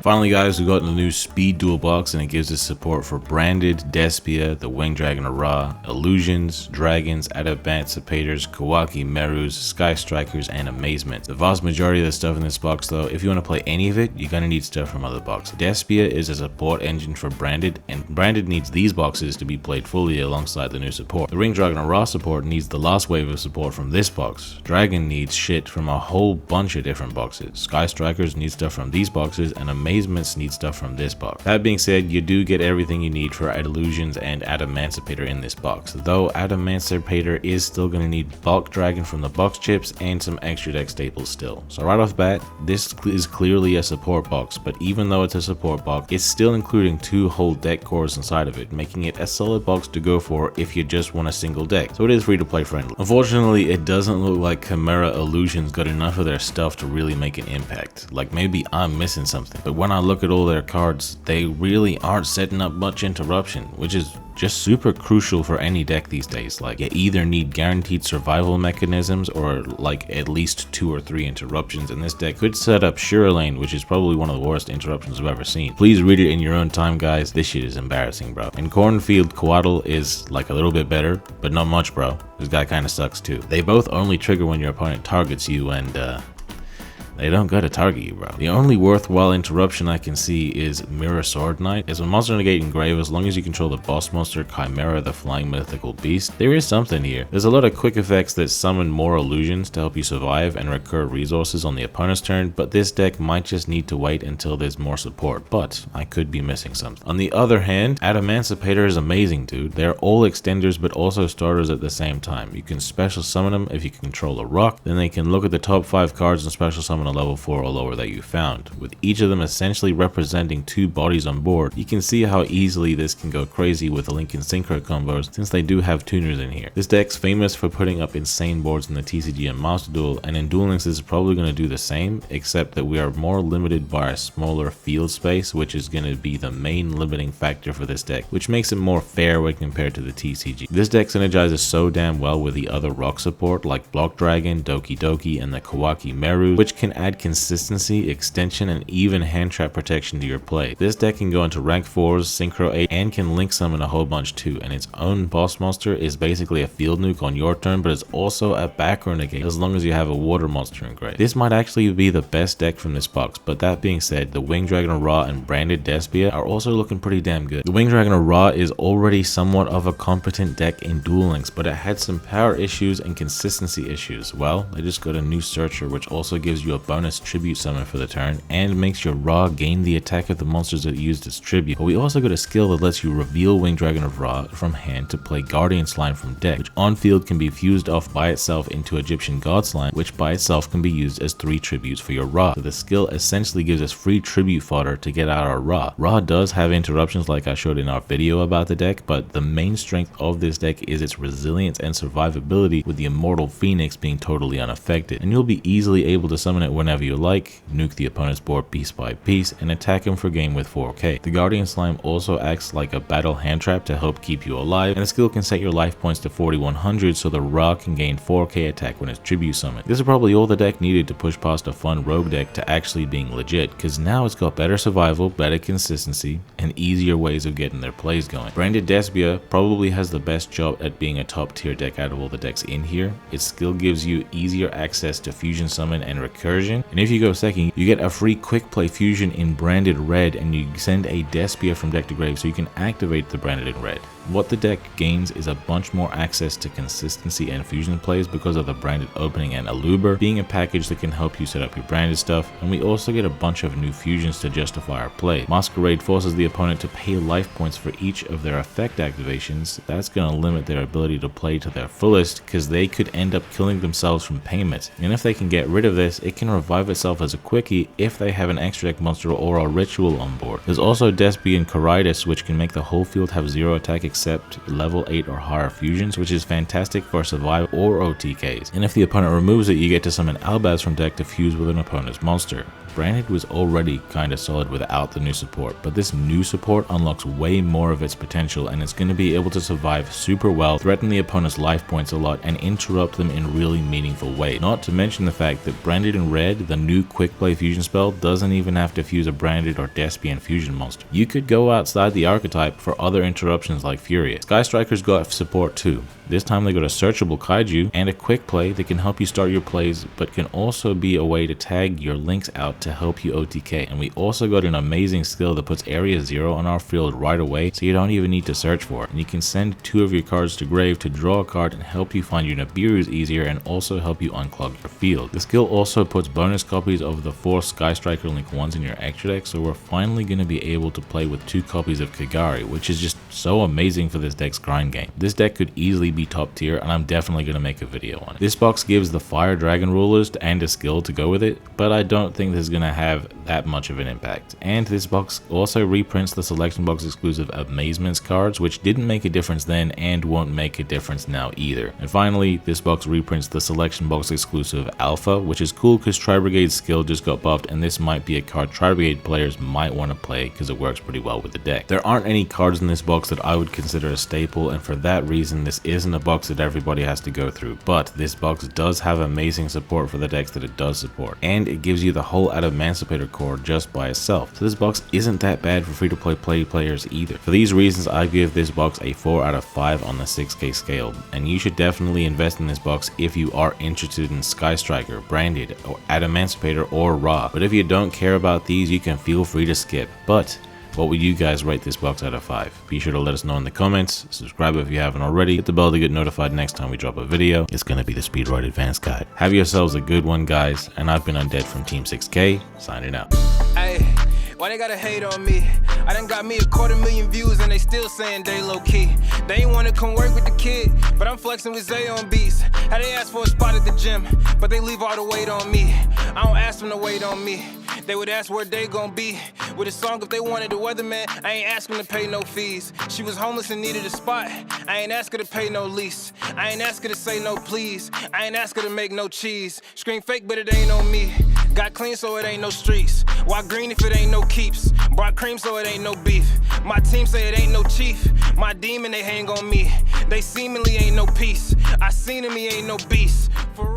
Finally guys, we got the new Speed Duel box, and it gives us support for Branded, Despian, the Winged Dragon of Ra, Illusions, Dragons, Emancipators, Kawaki Merus, Sky Strikers, and Amazement. The vast majority of the stuff in this box though, if you want to play any of it, you're gonna need stuff from other boxes. Despian is a support engine for Branded, and Branded needs these boxes to be played fully alongside the new support. The Winged Dragon of Ra support needs the last wave of support from this box. Dragon needs shit from a whole bunch of different boxes. Sky Strikers need stuff from these boxes, and Amazements need stuff from this box. That being said, you do get everything you need for Illusions and Emancipator in this box, though Emancipator is still going to need Bulk Dragon from the box chips and some extra deck staples still. So right off the bat, this is clearly a support box, but even though it's a support box, it's still including 2 whole deck cores inside of it, making it a solid box to go for if you just want a single deck. So it is free to play friendly. Unfortunately, it doesn't look like Chimera Illusions got enough of their stuff to really make an impact. Like maybe I'm missing something, but when I look at all their cards, they really aren't setting up much interruption, which is just super crucial for any deck these days. Like, you either need guaranteed survival mechanisms or like at least 2 or 3 interruptions, and this deck could set up Sure Lane, which is probably one of the worst interruptions I've ever seen. Please read it in your own time guys, this shit is embarrassing bro. And Cornfield Coatl is like a little bit better, but not much bro. This guy kinda sucks too. They both only trigger when your opponent targets you, and they don't gotta target you, bro. The only worthwhile interruption I can see is Mirror Sword Knight. It's a monster negate engrave. As long as you control the boss monster Chimera, the flying mythical beast, there is something here. There's a lot of quick effects that summon more illusions to help you survive and recur resources on the opponent's turn, but this deck might just need to wait until there's more support, but I could be missing something. On the other hand, Emancipator is amazing, dude. They're all extenders but also starters at the same time. You can special summon them if you can control a rock, then they can look at the top 5 cards and special summon a level 4 or lower that you found. With each of them essentially representing 2 bodies on board, you can see how easily this can go crazy with Link and Synchro combos, since they do have tuners in here. This deck's famous for putting up insane boards in the TCG and Master Duel, and in Duel Links is probably going to do the same, except that we are more limited by a smaller field space, which is going to be the main limiting factor for this deck, which makes it more fair when compared to the TCG. This deck synergizes so damn well with the other rock support like Block Dragon, Doki Doki, and the Kawaki Meru, which can add consistency, extension, and even hand trap protection to your play. This deck can go into rank 4s, Synchro 8, and can link summon a whole bunch too, and its own boss monster is basically a field nuke on your turn, but it's also a back row negate as long as you have a water monster in grade. This might actually be the best deck from this box, but that being said, the Winged Dragon of Ra and Branded Despian are also looking pretty damn good. The Winged Dragon of Ra is already somewhat of a competent deck in Duel Links, but it had some power issues and consistency issues. Well, they just got a new searcher, which also gives you a bonus tribute summon for the turn and makes your Ra gain the attack of the monsters that used as tribute. But we also got a skill that lets you reveal Winged Dragon of Ra from hand to play Guardian Slime from deck, which on field can be fused off by itself into Egyptian God Slime, which by itself can be used as 3 tributes for your Ra. So the skill essentially gives us free tribute fodder to get out our Ra. Ra does have interruptions like I showed in our video about the deck, but the main strength of this deck is its resilience and survivability, with the Immortal Phoenix being totally unaffected, and you'll be easily able to summon it whenever you like, nuke the opponent's board piece by piece, and attack him for game with 4k. The Guardian Slime also acts like a battle hand trap to help keep you alive, and the skill can set your life points to 4100 so the Ra can gain 4k attack when it's tribute summoned. This is probably all the deck needed to push past a fun rogue deck to actually being legit, because now it's got better survival, better consistency, and easier ways of getting their plays going. Branded Despian probably has the best job at being a top tier deck out of all the decks in here. Its skill gives you easier access to fusion summon and recursion, and if you go second, you get a free quick play fusion in Branded Red, and you send a Despian from deck to grave so you can activate the Branded in Red. What the deck gains is a bunch more access to consistency and fusion plays because of the Branded Opening and Aluber being a package that can help you set up your branded stuff, and we also get a bunch of new fusions to justify our play. Masquerade forces the opponent to pay life points for each of their effect activations. That's going to limit their ability to play to their fullest, because they could end up killing themselves from payment, and if they can get rid of this, it can revive itself as a quickie if they have an extra deck monster or a ritual on board. There's also Despian Caritas, which can make the whole field have 0 attack except level 8 or higher fusions, which is fantastic for survive or OTKs. And if the opponent removes it, you get to summon Albaz from deck to fuse with an opponent's monster. Branded was already kinda solid without the new support, but this new support unlocks way more of its potential and it's going to be able to survive super well, threaten the opponent's life points a lot, and interrupt them in really meaningful ways. Not to mention the fact that Branded in red, the new quick play fusion spell, doesn't even have to fuse a Branded or Despian fusion monster. You could go outside the archetype for other interruptions like Furious. Sky Striker's got support too. This time they got a searchable kaiju and a quick play that can help you start your plays, but can also be a way to tag your links out to help you OTK. And we also got an amazing skill that puts area 0 on our field right away, so you don't even need to search for it. And you can send 2 of your cards to grave to draw a card and help you find your Nibirus easier and also help you unclog your field. The skill also puts bonus copies of the 4 Sky Striker Link 1s in your extra deck, so we're finally going to be able to play with 2 copies of Kagari, which is just so amazing for this deck's grind game. This deck could easily be top tier, and I'm definitely going to make a video on it. This box gives the Fire Dragon Rulers and a skill to go with it, but I don't think this is going to have that much of an impact. And this box also reprints the selection box exclusive Amazements cards, which didn't make a difference then and won't make a difference now either. And finally, this box reprints the selection box exclusive Alpha, which is cool because Tri-Brigade's skill just got buffed, and this might be a card Tri-Brigade players might want to play because it works pretty well with the deck. There aren't any cards in this box that I would consider a staple, and for that reason this isn't a box that everybody has to go through, but this box does have amazing support for the decks that it does support, and it gives you the whole Emancipator core just by itself, so this box isn't that bad for free-to-play players either. For these reasons, I give this box a 4 out of 5 on the 6K scale, and you should definitely invest in this box if you are interested in Sky Striker, Branded, or Emancipator, or Ra. But if you don't care about these, you can feel free to skip. But what would you guys rate this box out of 5? Be sure to let us know in the comments, subscribe if you haven't already, hit the bell to get notified next time we drop a video. It's gonna be the Speedride Advanced Guide. Have yourselves a good one, guys, and I've been Undead from Team 6K, signing out. Hey, why they gotta hate on me? I done got me 250,000 views and they still saying they low key. They ain't wanna come work with the kid, but I'm flexing with Zay on beats. How they ask for a spot at the gym, but they leave all the weight on me. I don't ask them to wait on me. They would ask where they gon' be with a song if they wanted the Weatherman. I ain't ask them to pay no fees. She was homeless and needed a spot. I ain't ask her to pay no lease. I ain't ask her to say no please. I ain't ask her to make no cheese. Scream fake, but it ain't on me. Got clean, so it ain't no streets. Why green if it ain't no keeps? Brought cream, so it ain't no beef. My team say it ain't no chief. My demon, they hang on me. They seemingly ain't no peace. I seen him, he ain't no beast. For